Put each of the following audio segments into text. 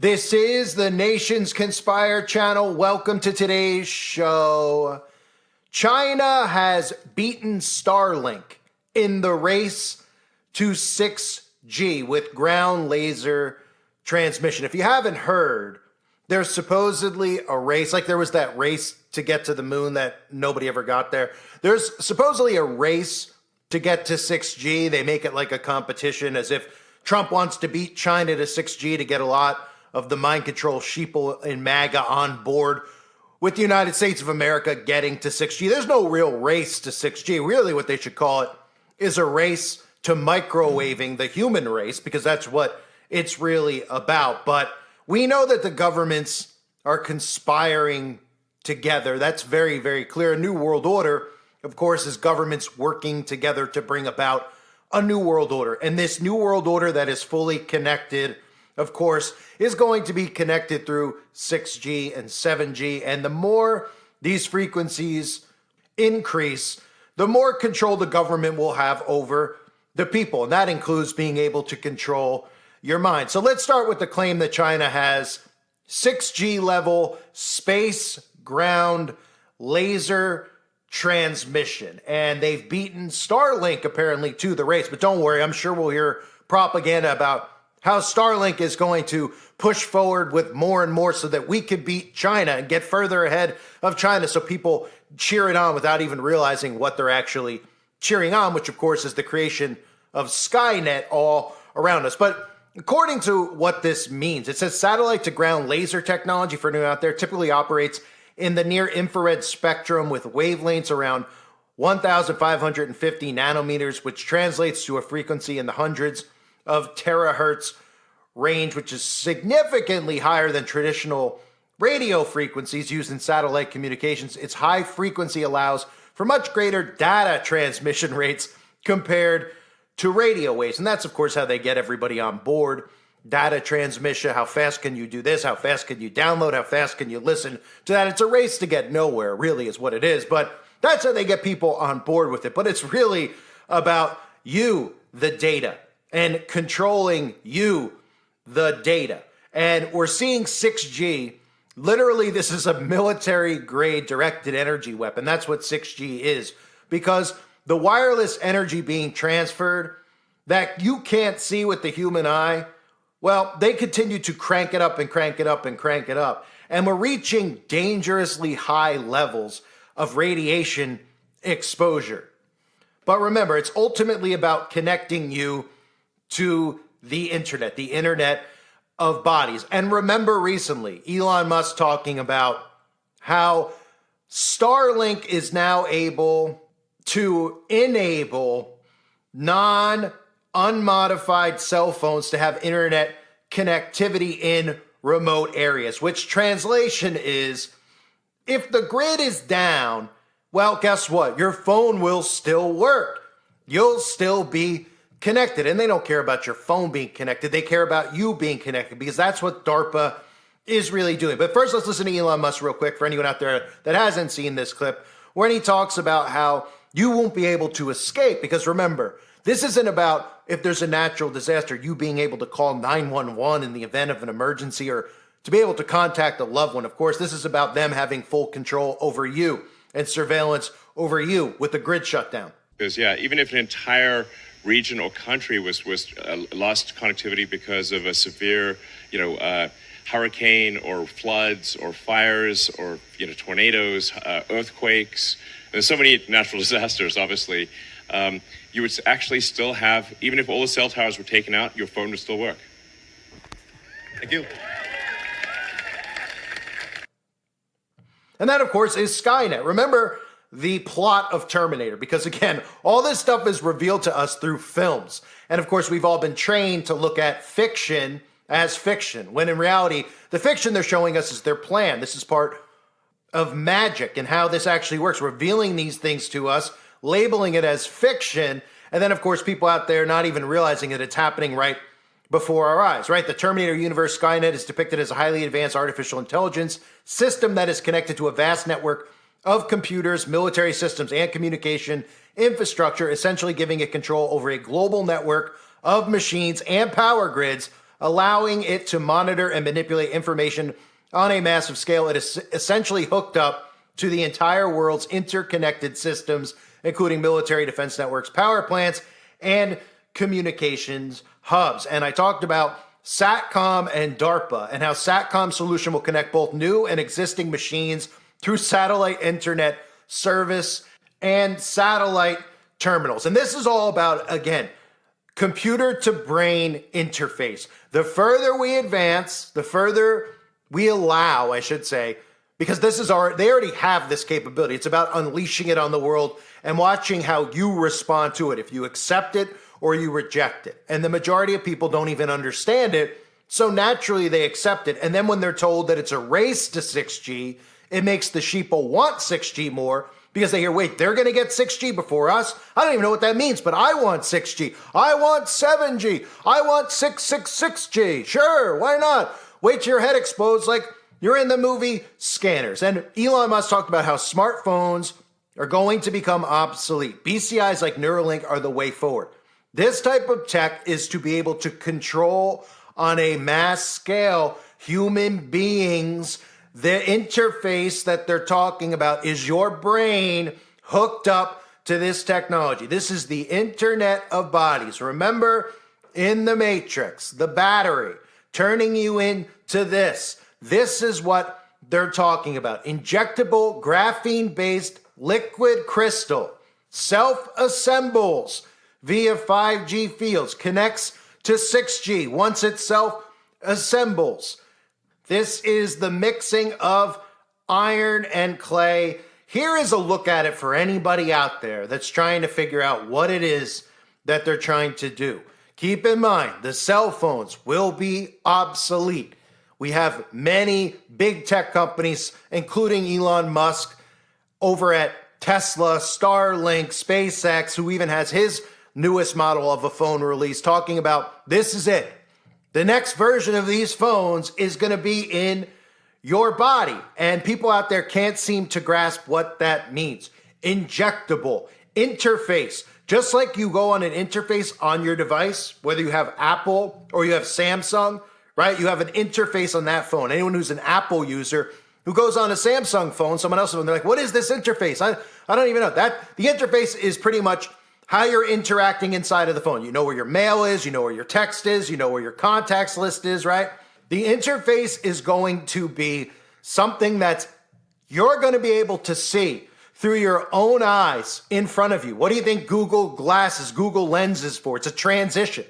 This is the Nations Conspire channel. Welcome to today's show. China has beaten Starlink in the race to 6G with ground laser transmission. If you haven't heard, there's supposedly a race, like there was that race to get to the moon that nobody ever got there. There's supposedly a race to get to 6G. They make it like a competition, as if Trump wants to beat China to 6G to get a lot of the mind control sheeple in MAGA on board with the United States of America getting to 6G. There's no real race to 6G. Really, what they should call it is a race to microwaving the human race, because that's what it's really about. But we know that the governments are conspiring together. That's very, very clear. A new world order, of course, is governments working together to bring about a new world order. And this new world order that is fully connected, of course, is going to be connected through 6G and 7G. And the more these frequencies increase, the more control the government will have over the people. And that includes being able to control your mind. So let's start with the claim that China has 6G level space ground laser transmission. And they've beaten Starlink apparently to the race. But don't worry, I'm sure we'll hear propaganda about how Starlink is going to push forward with more and more so that we could beat China and get further ahead of China, so people cheer it on without even realizing what they're actually cheering on, which of course is the creation of Skynet all around us. But according to what this means, it says satellite to ground laser technology, for anyone out there, typically operates in the near infrared spectrum with wavelengths around 1,550 nanometers, which translates to a frequency in the hundreds of terahertz range, which is significantly higher than traditional radio frequencies used in satellite communications. Its high frequency allows for much greater data transmission rates compared to radio waves. And that's, of course, how they get everybody on board. Data transmission, how fast can you do this? How fast can you download? How fast can you listen to that? It's a race to get nowhere, really, is what it is. But that's how they get people on board with it. But it's really about you, the data, and controlling you, the data. And we're seeing 6G. Literally, this is a military-grade directed energy weapon. That's what 6G is, because the wireless energy being transferred that you can't see with the human eye, well, they continue to crank it up and crank it up and crank it up. And we're reaching dangerously high levels of radiation exposure. But remember, it's ultimately about connecting you to the internet of bodies. And remember recently, Elon Musk talking about how Starlink is now able to enable unmodified cell phones to have internet connectivity in remote areas, which translation is, if the grid is down, well, guess what? Your phone will still work. You'll still be connected. And they don't care about your phone being connected. They care about you being connected, because that's what DARPA is really doing. But first, let's listen to Elon Musk real quick for anyone out there that hasn't seen this clip, when he talks about how you won't be able to escape. Because remember, this isn't about, if there's a natural disaster, you being able to call 911 in the event of an emergency, or to be able to contact a loved one. Of course, this is about them having full control over you and surveillance over you with the grid shutdown. Because, yeah, even if an entire region or country was lost connectivity because of a severe, hurricane or floods or fires or, tornadoes, earthquakes, there's so many natural disasters, obviously, you would actually still have, even if all the cell towers were taken out, your phone would still work. Thank you. And that, of course, is Skynet. Remember the plot of Terminator, because again, all this stuff is revealed to us through films. And of course, we've all been trained to look at fiction as fiction, when in reality, the fiction they're showing us is their plan. This is part of magic and how this actually works, revealing these things to us, labeling it as fiction, and then of course, people out there not even realizing that it's happening right before our eyes, right? The Terminator universe, Skynet, is depicted as a highly advanced artificial intelligence system that is connected to a vast network of computers, military systems, and communication infrastructure, essentially giving it control over a global network of machines and power grids allowing it to monitor and manipulate information on a massive scale. It is essentially hooked up to the entire world's interconnected systems, including military defense networks, power plants, and communications hubs. And I talked about SATCOM and DARPA and how SATCOM solution will connect both new and existing machines through satellite internet service and satellite terminals. And this is all about, again, computer to brain interface. The further we advance, the further we allow, I should say, because they already have this capability. It's about unleashing it on the world and watching how you respond to it, if you accept it or you reject it. And the majority of people don't even understand it, so naturally they accept it. And then when they're told that it's a race to 6G, it makes the sheeple want 6G more because they hear, wait, they're going to get 6G before us? I don't even know what that means, but I want 6G. I want 7G. I want 666G. Sure, why not? Wait till your head explodes like you're in the movie Scanners. And Elon Musk talked about how smartphones are going to become obsolete. BCIs like Neuralink are the way forward. This type of tech is to be able to control on a mass scale human beings. The interface that they're talking about is your brain hooked up to this technology. This is the Internet of Bodies. Remember in the Matrix, the battery turning you into this. This is what they're talking about. Injectable graphene-based liquid crystal self-assembles via 5G fields, connects to 6G once it self-assembles. This is the mixing of iron and clay. Here is a look at it for anybody out there that's trying to figure out what it is that they're trying to do. Keep in mind, the cell phones will be obsolete. We have many big tech companies, including Elon Musk, over at Tesla, Starlink, SpaceX, who even has his newest model of a phone release, talking about this is it. The next version of these phones is going to be in your body. And people out there can't seem to grasp what that means. Injectable, interface. Just like you go on an interface on your device, whether you have Apple or you have Samsung, right? You have an interface on that phone. Anyone who's an Apple user who goes on a Samsung phone, someone else's phone, they're like, what is this interface? I don't even know. The interface is pretty much how you're interacting inside of the phone. You know where your mail is, you know where your text is, you know where your contacts list is, right? The interface is going to be something that you're going to be able to see through your own eyes in front of you. What do you think Google Glasses, Google Lenses for? It's a transition,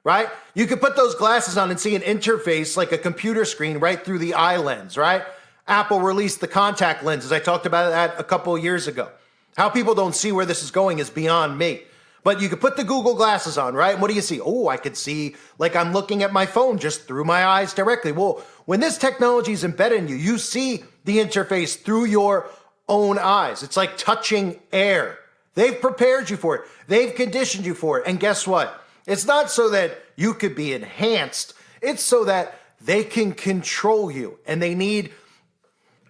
right? You could put those glasses on and see an interface like a computer screen right through the eye lens, right? Apple released the contact lenses. I talked about that a couple of years ago. How people don't see where this is going is beyond me. But you could put the Google glasses on, right? What do you see? Oh, I could see like I'm looking at my phone just through my eyes directly. Well, when this technology is embedded in you, you see the interface through your own eyes. It's like touching air. They've prepared you for it. They've conditioned you for it. And guess what? It's not so that you could be enhanced. It's so that they can control you. And they need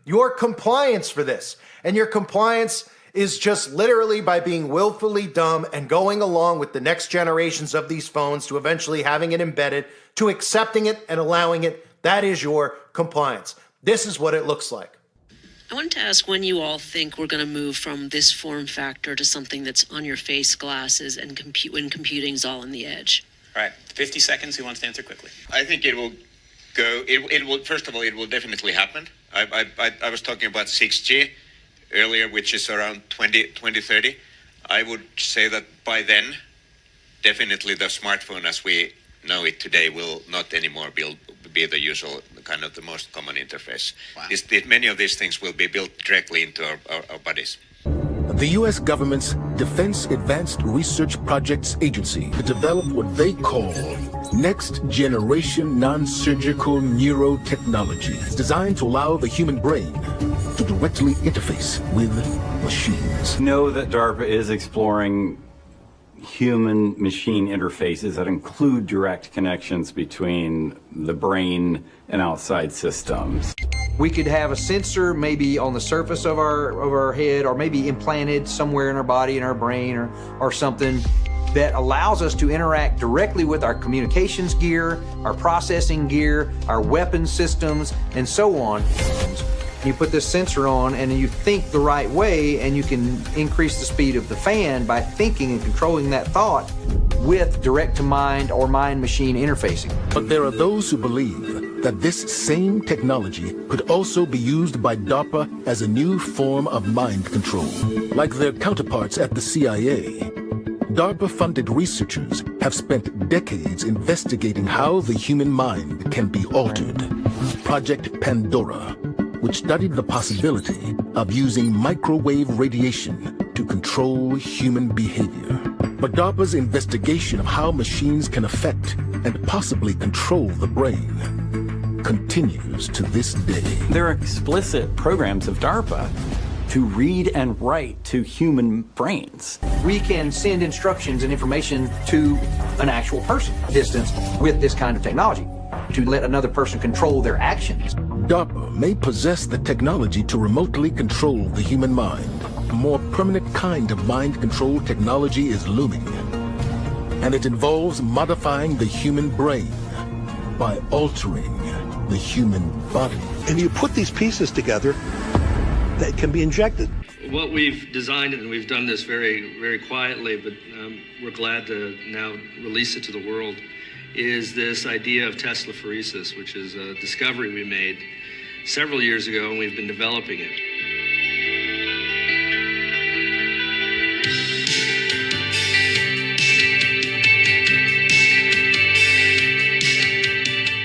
your compliance for this. And your compliance is just literally by being willfully dumb and going along with the next generations of these phones to eventually having it embedded, to accepting it and allowing it. That is your compliance. This is what it looks like. I wanted to ask when you all think we're going to move from this form factor to something that's on your face, glasses, and when computing's all on the edge. All right, 50 seconds. Who wants to answer quickly? I think it will go. It will. First of all, it will definitely happen. I was talking about 6G earlier, which is around 2030. I would say that by then, definitely the smartphone as we know it today will not anymore be the usual kind of the most common interface. Wow. Many of these things will be built directly into our bodies. The U.S. government's Defense Advanced Research Projects Agency to develop what they call Next Generation Non-Surgical Neurotechnology, designed to allow the human brain to directly interface with machines. Know that DARPA is exploring human-machine interfaces that include direct connections between the brain and outside systems. We could have a sensor maybe on the surface of our head, or maybe implanted somewhere in our body, in our brain, or something. that allows us to interact directly with our communications gear, our processing gear, our weapon systems, and so on. You put this sensor on and you think the right way, and you can increase the speed of the fan by thinking and controlling that thought with direct-to-mind or mind-machine interfacing. But there are those who believe that this same technology could also be used by DARPA as a new form of mind control. Like their counterparts at the CIA, DARPA-funded researchers have spent decades investigating how the human mind can be altered. Project Pandora, which studied the possibility of using microwave radiation to control human behavior. But DARPA's investigation of how machines can affect and possibly control the brain continues to this day. There are explicit programs of DARPA to read and write to human brains. We can send instructions and information to an actual person distance with this kind of technology to let another person control their actions. DARPA may possess the technology to remotely control the human mind. A more permanent kind of mind control technology is looming, and it involves modifying the human brain by altering the human body. And you put these pieces together that can be injected. What we've designed, and we've done this very, very quietly, but we're glad to now release it to the world, is this idea of Teslaphoresis, which is a discovery we made several years ago, and we've been developing it.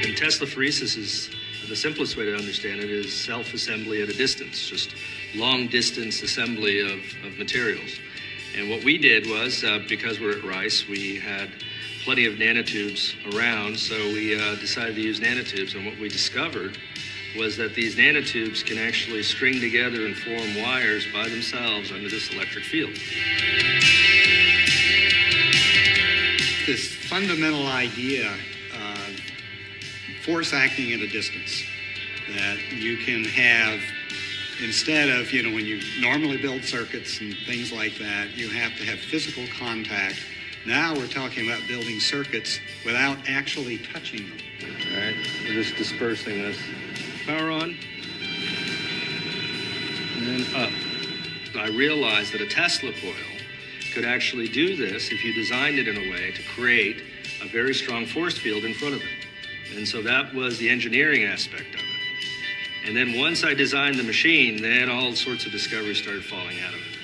And Teslaphoresis is, the simplest way to understand it, is self-assembly at a distance, just long-distance assembly of materials. And what we did was, because we're at Rice, we had plenty of nanotubes around, so we decided to use nanotubes. And what we discovered was that these nanotubes can actually string together and form wires by themselves under this electric field. This fundamental idea of force acting at a distance, that you can have, instead of, when you normally build circuits and things like that, you have to have physical contact. Now we're talking about building circuits without actually touching them. All right, we're just dispersing this. Power on, and then up. I realized that a Tesla coil could actually do this if you designed it in a way to create a very strong force field in front of it. And so that was the engineering aspect of it. And then once I designed the machine, then all sorts of discoveries started falling out of it.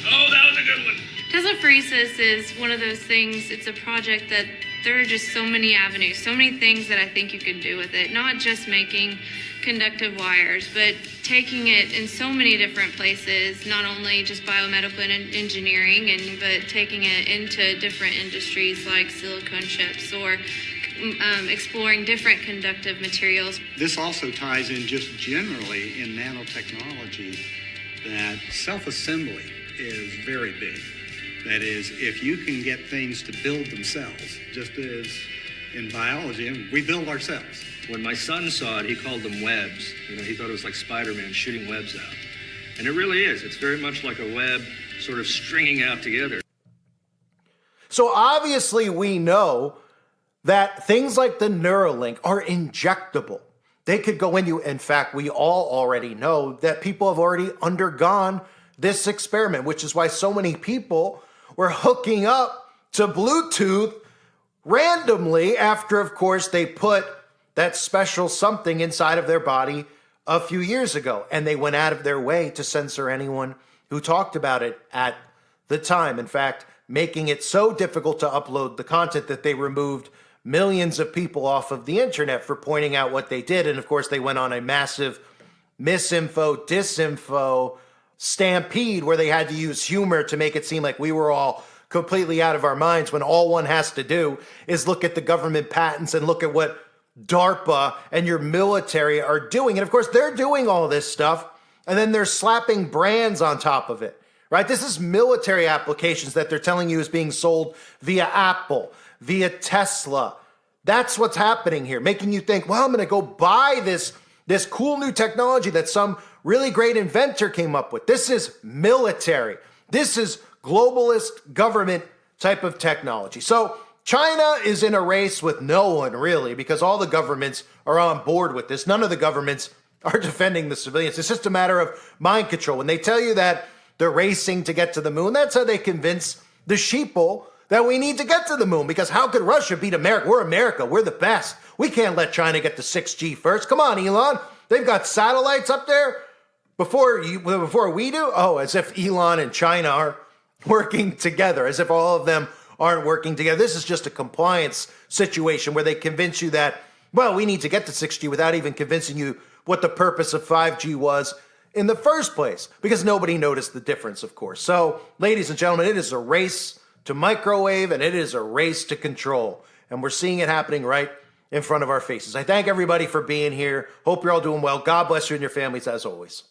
Oh, that was a good one. Teslaphoresis is one of those things, it's a project that there are just so many avenues, so many things that I think you could do with it. Not just making conductive wires, but taking it in so many different places, not only just biomedical and engineering, but taking it into different industries like silicone chips or exploring different conductive materials. This also ties in just generally in nanotechnology that self-assembly is very big. That is, if you can get things to build themselves, just as in biology, we build ourselves. When my son saw it, he called them webs. He thought it was like Spider-Man shooting webs out. And it really is. It's very much like a web sort of stringing out together. So obviously we know that things like the Neuralink are injectable. They could go into, in fact, we all already know that people have already undergone this experiment, which is why so many people were hooking up to Bluetooth randomly after, of course, they put that special something inside of their body a few years ago. And they went out of their way to censor anyone who talked about it at the time. In fact, making it so difficult to upload the content that they removed millions of people off of the internet for pointing out what they did. And of course, they went on a massive misinfo, disinfo stampede where they had to use humor to make it seem like we were all completely out of our minds, when all one has to do is look at the government patents and look at what DARPA and your military are doing. And of course, they're doing all this stuff, and then they're slapping brands on top of it, right? This is military applications that they're telling you is being sold via Apple, via Tesla. That's what's happening here, making you think, well, I'm going to go buy this cool new technology that some really great inventor came up with. This is military. This is globalist government type of technology. So China is in a race with no one, really, because all the governments are on board with this. None of the governments are defending the civilians. It's just a matter of mind control. When they tell you that they're racing to get to the moon, that's how they convince the sheeple that we need to get to the moon, because how could Russia beat America? We're America. We're the best. We can't let China get to 6G first. Come on, Elon. They've got satellites up there before we do. Oh, as if Elon and China are working together, as if all of them aren't working together. This is just a compliance situation where they convince you that, well, we need to get to 6G without even convincing you what the purpose of 5G was in the first place, because nobody noticed the difference, of course. So, ladies and gentlemen, it is a race to microwave, and it is a race to control. And we're seeing it happening right in front of our faces. I thank everybody for being here. Hope you're all doing well. God bless you and your families, as always.